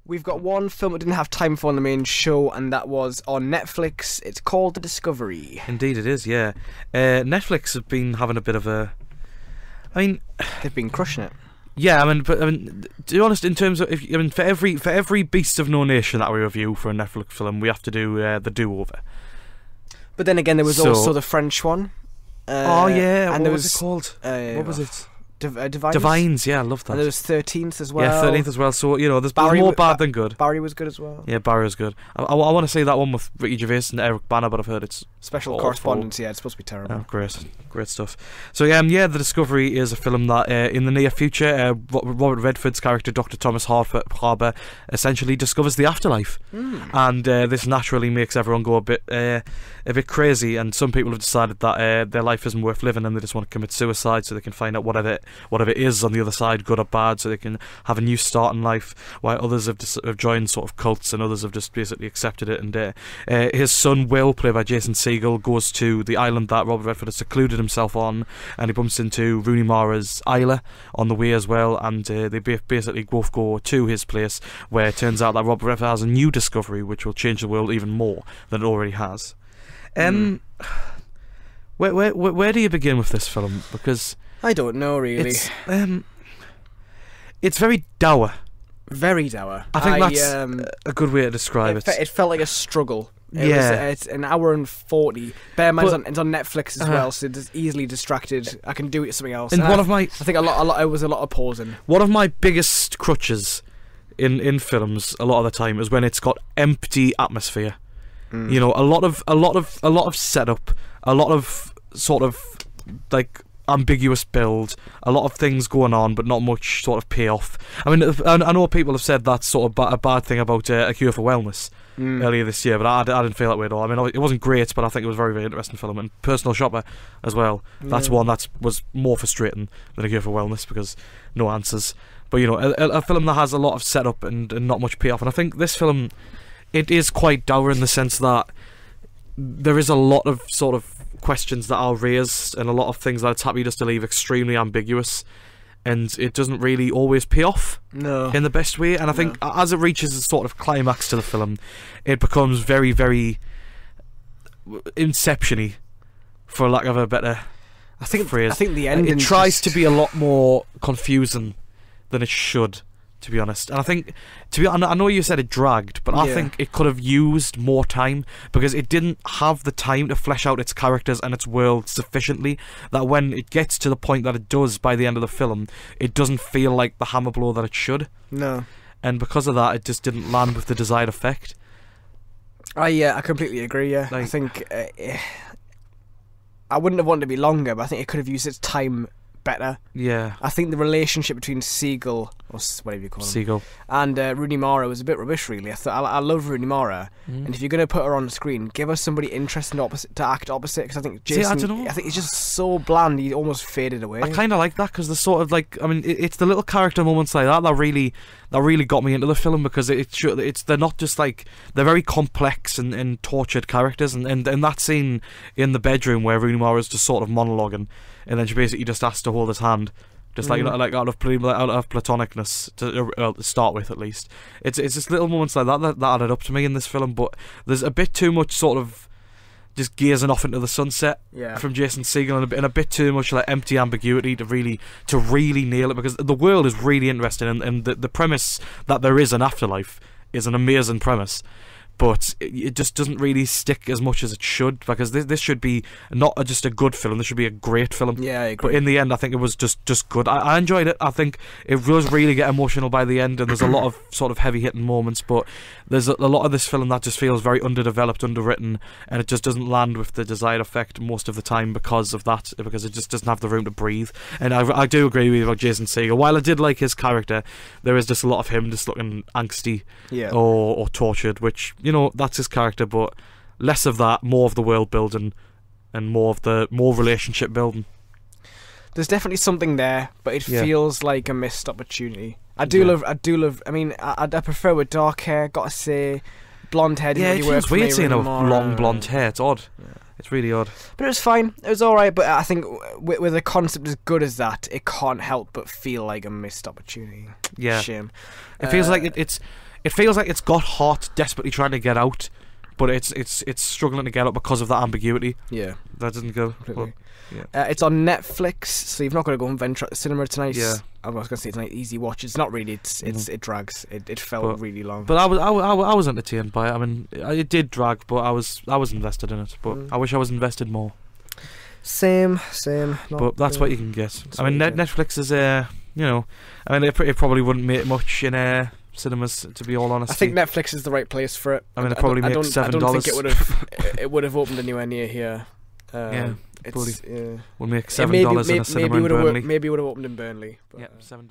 We've got one film we didn't have time for on the main show, and that was on Netflix. It's called The Discovery. Indeed it is, yeah. Netflix have been having a bit of a... They've been crushing it. Yeah, to be honest, in terms of... for every Beast of No Nation that we review for a Netflix film, we have to do the do-over. But then again, there was also the French one. And what was it called? What was it? Divines. Yeah, I love that. And there was 13th as well. Yeah, 13th as well. So, there's more bad than good. Barry was good as well. Yeah, Barry was good. I want to see that one with Ricky Gervais and Eric Bana, but I've heard it's special correspondence. Yeah, it's supposed to be terrible. Oh, great stuff. So The Discovery is a film that in the near future, Robert Redford's character, Dr. Thomas Harper, essentially discovers the afterlife, and this naturally makes everyone go a bit crazy. And some people have decided that their life isn't worth living, and they just want to commit suicide so they can find out whatever it is on the other side, good or bad, so they can have a new start in life, while others have joined sort of cults, and others have just basically accepted it. And his son Will, played by Jason Segel, goes to the island that Robert Redford has secluded himself on, and he bumps into Rooney Mara's Isla on the way as well, and they basically both go to his place, where it turns out that Robert Redford has a new discovery which will change the world even more than it already has. Where do you begin with this film? Because I don't know, really. It's very dour. Very dour. I think that's a good way to describe it. It felt like a struggle. It's an hour and 40. Bear in mind, it's on Netflix as well, so it's easily distracted. I can do it something else. And I think it was a lot of pausing. One of my biggest crutches in films a lot of the time is when it's got empty atmosphere. A lot of setup, a lot of sort of like ambiguous build, a lot of things going on but not much sort of payoff. I know people have said that's sort of a bad thing about A Cure for Wellness earlier this year, but I didn't feel that way at all. It wasn't great, but I think it was a very, very interesting film. And Personal Shopper as well, that's one that was more frustrating than A Cure for Wellness, because no answers. But a film that has a lot of setup and not much payoff. And I think this film, it is quite dour in the sense that there is a lot of sort of questions that are raised, and a lot of things that it's happy just to leave extremely ambiguous, and it doesn't really always pay off in the best way. And I think as it reaches a sort of climax to the film, it becomes very, very Inception-y, for lack of a better phrase. I think the ending, it tries to be a lot more confusing than it should, to be honest. And I think, I know you said it dragged, but I think it could have used more time, because it didn't have the time to flesh out its characters and its world sufficiently, that when it gets to the point that it does by the end of the film, it doesn't feel like the hammer blow that it should. No. And because of that, it just didn't land with the desired effect. I completely agree, I think I wouldn't have wanted to be longer, but I think it could have used its time better. Yeah. I think the relationship between Segel, or whatever you call him, Segel, and Rooney Mara was a bit rubbish, really. I love Rooney Mara, and if you're going to put her on the screen, give us somebody interesting to act opposite, because I think Jason, I think he's just so bland, he almost faded away. I kind of like that, because the sort of like, it's the little character moments like that that really got me into the film, because they're not just like, they're very complex and tortured characters, and that scene in the bedroom where Rooney Mara's just sort of monologuing, and then she basically just has to hold his hand, just like out of platonicness to start with, at least. It's just little moments like that added up to me in this film, but there's a bit too much sort of just gazing off into the sunset from Jason Segel, and a bit too much like empty ambiguity to really nail it, because the world is really interesting, and the premise that there is an afterlife is an amazing premise. But it just doesn't really stick as much as it should, because this should be not just a good film, this should be a great film. Yeah, I agree. But in the end, I think it was just good. I enjoyed it. I think it does really get emotional by the end, and there's a lot of sort of heavy-hitting moments, but there's a lot of this film that just feels very underdeveloped, underwritten, and it just doesn't land with the desired effect most of the time because of that, because it just doesn't have the room to breathe. And I do agree with you about Jason Segel. While I did like his character, there is just a lot of him just looking angsty or tortured, which, that's his character, but less of that, more of the world building, and more relationship building. There's definitely something there, but it feels like a missed opportunity. I do love. I prefer with dark hair. Gotta say, blonde hair. Yeah, it feels weird seeing a long blonde hair. It's odd. It's really odd. But it was fine. It was alright, but I think with a concept as good as that, it can't help but feel like a missed opportunity. Yeah. Shame. It feels like it feels like it's got heart, desperately trying to get out, but it's struggling to get out because of that ambiguity. Yeah. That doesn't go. Completely. Yeah. It's on Netflix, so you've not got to go and venture out the cinema tonight. Yeah. I was going to say tonight, easy watch. It's not really. It drags. It felt really long. But I was entertained by it. I mean, it did drag, but I was invested in it. But I wish I was invested more. Same. But that's what you can get. I mean, Netflix is I mean, it probably wouldn't make much in cinemas, to be all honest. I think Netflix is the right place for it. I mean, it probably makes $7. I don't think it would have opened anywhere near here. We'll make $7 in a cinema in Burnley. Maybe it would have opened in Burnley. But, $7.